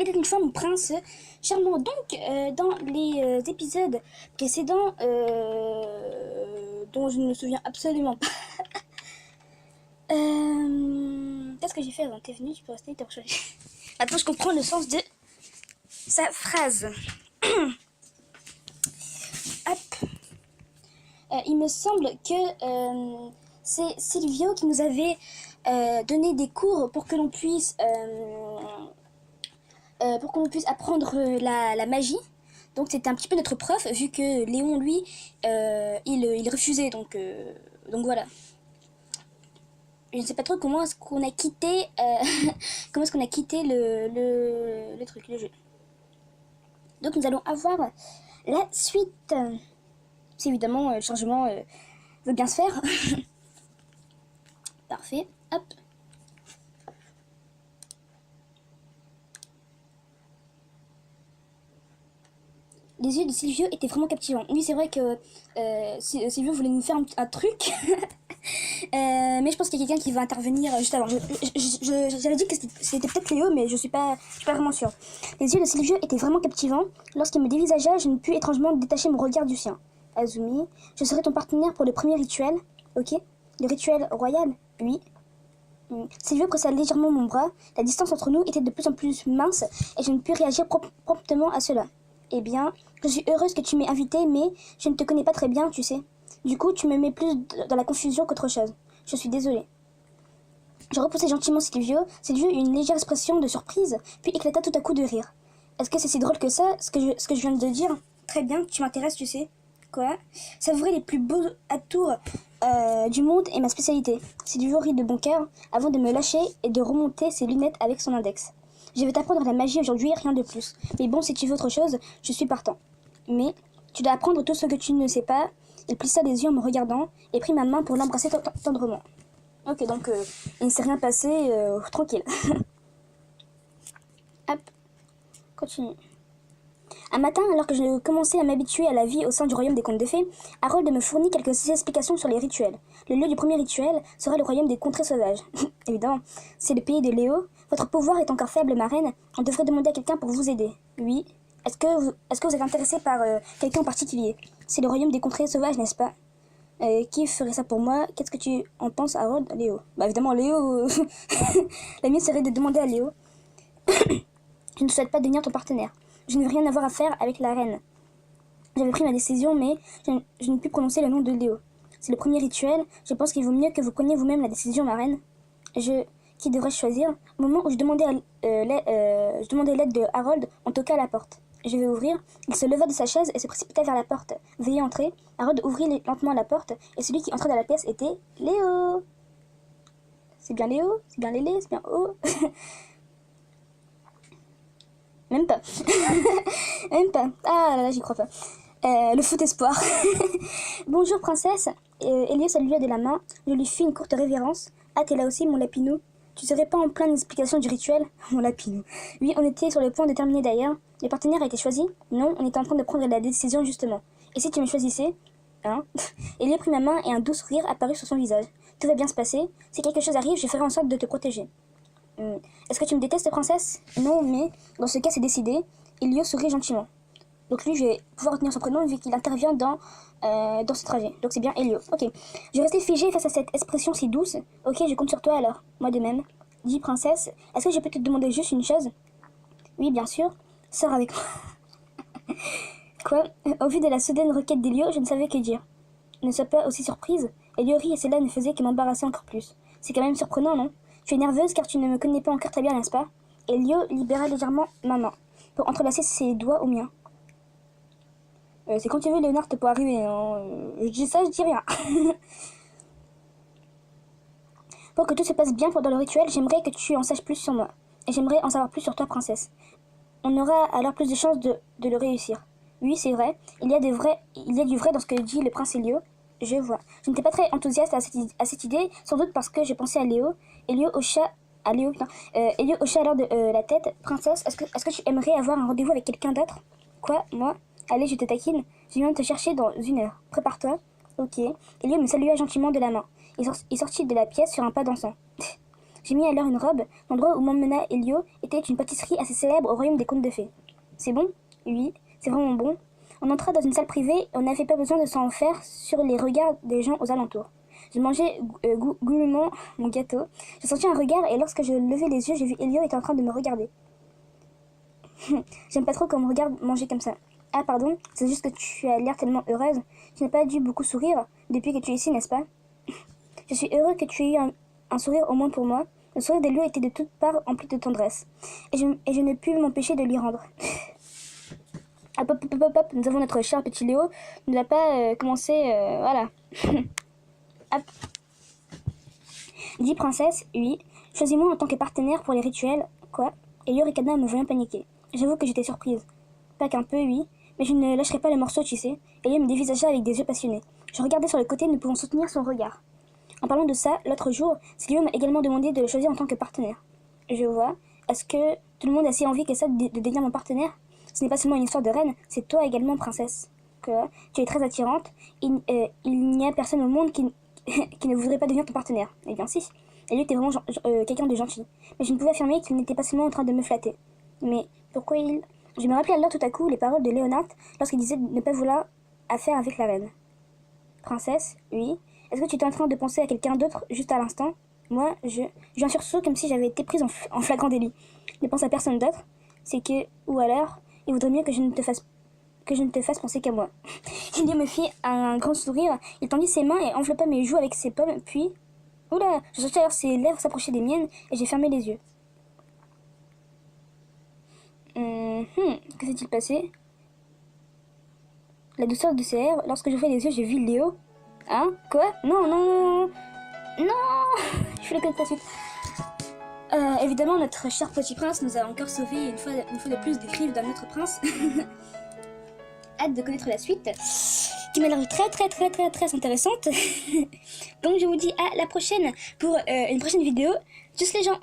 était une fois mon prince charmant. Donc, dans les épisodes précédents, dont je ne me souviens absolument pas, qu'est-ce que j'ai fait avant? T'es venu, tu peux rester, t'es rechoisi. Maintenant, je comprends le sens de sa phrase. Hop. Il me semble que c'est Silvio qui nous avait donné des cours pour que l'on puisse apprendre la magie. Donc c'était un petit peu notre prof, vu que Léon, lui, il refusait. Donc voilà. Je ne sais pas trop comment est-ce qu'on a quitté, comment est-ce qu'on a quitté le truc, le jeu. Donc nous allons avoir la suite. Si évidemment le changement veut bien se faire. Parfait. Hop. Les yeux de Silvio étaient vraiment captivants. Oui, c'est vrai que Silvio voulait nous faire un truc. Mais je pense qu'il y a quelqu'un qui va intervenir juste avant. J'avais dit que c'était peut-être Léo, mais je suis pas vraiment sûre. Les yeux de Silvio étaient vraiment captivants. Lorsqu'il me dévisagea, je ne pus étrangement détacher mon regard du sien. Azumi, je serai ton partenaire pour le premier rituel. Ok? Le rituel royal? Oui. Silvio pressa légèrement mon bras. La distance entre nous était de plus en plus mince et je ne pus réagir promptement à cela. Eh bien, je suis heureuse que tu m'aies invitée, mais je ne te connais pas très bien, tu sais. Du coup, tu me mets plus dans la confusion qu'autre chose. Je suis désolée. Je repoussai gentiment Silvio. Silvio eut une légère expression de surprise, puis éclata tout à coup de rire. Est-ce que c'est si drôle que ça, ce que je viens de dire? Très bien, tu m'intéresses, tu sais. Quoi? Savourer les plus beaux atours du monde est ma spécialité. Silvio rit de bon cœur, avant de me lâcher et de remonter ses lunettes avec son index. Je vais t'apprendre la magie aujourd'hui, rien de plus. Mais bon, si tu veux autre chose, je suis partant. Mais tu dois apprendre tout ce que tu ne sais pas. Il plissa les yeux en me regardant et prit ma main pour l'embrasser tendrement. Ok, donc il ne s'est rien passé, tranquille. Hop, continue. Un matin, alors que je commençais à m'habituer à la vie au sein du royaume des contes de fées, Harold me fournit quelques explications sur les rituels. Le lieu du premier rituel sera le royaume des contrées sauvages. Évidemment, c'est le pays de Léo. Votre pouvoir est encore faible, ma reine. On devrait demander à quelqu'un pour vous aider. Oui. Est-ce que vous êtes intéressé par quelqu'un en particulier? C'est le royaume des contrées sauvages, n'est-ce pas? Qui ferait ça pour moi? Qu'est-ce que tu en penses, Harold? Léo. Bah évidemment, Léo. La mieux serait de demander à Léo. Je ne souhaite pas devenir ton partenaire. Je n'ai rien à voir à faire avec la reine. J'avais pris ma décision, mais je ne puis prononcer le nom de Léo. C'est le premier rituel. Je pense qu'il vaut mieux que vous preniez vous-même la décision, ma reine. Qui devrais-je choisir? Au moment où je demandais l'aide de Harold, on toqua à la porte. Je vais ouvrir. Il se leva de sa chaise et se précipita vers la porte. Veuillez entrer. Harold ouvrit lentement la porte, et celui qui entrait dans la pièce était Léo. C'est bien Léo? C'est bien Lélé? C'est bien O? Même pas. Même pas. Ah là là, j'y crois pas. Le foot espoir. Bonjour, princesse. Elio salua de la main. Je lui fis une courte révérence. Ah, t'es là aussi, mon lapinou. Tu serais pas en pleine explication du rituel? Mon lapinou. Oui, on était sur le point de terminer d'ailleurs. Le partenaire a été choisi? Non, on était en train de prendre la décision justement. Et si tu me choisissais? Hein? Elio prit ma main et un doux sourire apparut sur son visage. Tout va bien se passer. Si quelque chose arrive, je ferai en sorte de te protéger. Est-ce que tu me détestes, princesse? Non, mais dans ce cas, c'est décidé. Elio sourit gentiment. Donc lui, je vais pouvoir retenir son prénom vu qu'il intervient dans ce trajet. Donc c'est bien Elio. Ok. Je restais figée face à cette expression si douce. Ok, je compte sur toi alors. Moi de même. Dis, princesse, est-ce que je peux te demander juste une chose? Oui, bien sûr. Sors avec moi. Quoi? Au vu de la soudaine requête d'Elio, je ne savais que dire. Ne sois pas aussi surprise. Elio rit et cela ne faisait que m'embarrasser encore plus. C'est quand même surprenant, non? Tu es nerveuse car tu ne me connais pas encore très bien, n'est-ce pas? Elio libéra légèrement ma main pour entrelacer ses doigts aux miens. C'est quand tu veux, Léonard, pour arriver. Hein. Je dis ça, je dis rien. Pour que tout se passe bien pendant le rituel, j'aimerais que tu en saches plus sur moi. Et j'aimerais en savoir plus sur toi, princesse. On aura alors plus de chances de le réussir. Oui, c'est vrai. Il y a du vrai dans ce que dit le prince Elio. Je vois. Je n'étais pas très enthousiaste à cette idée, sans doute parce que j'ai pensé à Léo. Elio hocha alors la tête. Princesse, est-ce que tu aimerais avoir un rendez-vous avec quelqu'un d'autre? Quoi? Moi? Allez, je te taquine. Je viens de te chercher dans 1 heure. Prépare-toi. Ok. Elio me salua gentiment de la main. Il sortit de la pièce sur un pas dansant. J'ai mis alors une robe. L'endroit où m'emmena Elio était une pâtisserie assez célèbre au royaume des contes de fées. C'est bon? Oui, c'est vraiment bon. On entra dans une salle privée et on n'avait pas besoin de s'en faire sur les regards des gens aux alentours. Je mangeais goulûment mon gâteau. J'ai senti un regard et lorsque je levai les yeux, j'ai vu Elio était en train de me regarder. J'aime pas trop qu'on me regarde manger comme ça. Ah pardon, c'est juste que tu as l'air tellement heureuse. Tu n'as pas dû beaucoup sourire depuis que tu es ici, n'est-ce pas? Je suis heureux que tu aies eu un sourire au moins pour moi. Le sourire d'Elio était de toutes parts empli de tendresse. Et je ne pus m'empêcher de lui rendre. Hop, hop, hop, hop, hop. Nous avons notre cher petit Léo. Il ne va pas commencer... voilà. Hop. Dis princesse, oui. Choisis-moi en tant que partenaire pour les rituels. Quoi? Elio ricana en me voyant paniquer. J'avoue que j'étais surprise. Pas qu'un peu, oui. Mais je ne lâcherai pas le morceau, tu sais. Elio me dévisagea avec des yeux passionnés. Je regardais sur le côté, ne pouvant soutenir son regard. En parlant de ça, l'autre jour, Silvio m'a également demandé de le choisir en tant que partenaire. Je vois. Est-ce que tout le monde a si envie que ça de devenir mon partenaire? Ce n'est pas seulement une histoire de reine, c'est toi également, princesse. Que tu es très attirante. Il n'y a personne au monde qui ne voudrait pas devenir ton partenaire. Eh bien si. Elio était vraiment quelqu'un de gentil. Mais je ne pouvais affirmer qu'il n'était pas seulement en train de me flatter. Mais pourquoi il... Je me rappelais alors tout à coup les paroles de Léonard lorsqu'il disait ne pas vouloir affaire avec la reine. Princesse, oui. Est-ce que tu étais en train de penser à quelqu'un d'autre juste à l'instant? Moi, j'ai un sursaut comme si j'avais été prise en flagrant délit. Ne pense à personne d'autre. C'est que... Ou alors, il vaudrait mieux que je ne te fasse penser qu'à moi. Elio me fit un grand sourire. Il tendit ses mains et enveloppa mes joues avec ses pommes, puis... Oula! Je sentais alors ses lèvres s'approcher des miennes et j'ai fermé les yeux. Que s'est-il passé? La douceur de ses lèvres, lorsque j'ouvrais les yeux, j'ai vu Léo. Hein? Quoi? Non, non, non, non! Non. Je fais le code de la suite. Évidemment, notre cher petit prince nous a encore sauvés une fois de plus des griffes d'un autre prince. Hâte de connaître la suite, qui m'a l'air très intéressante. Donc je vous dis à la prochaine pour une prochaine vidéo. Tchuss les gens.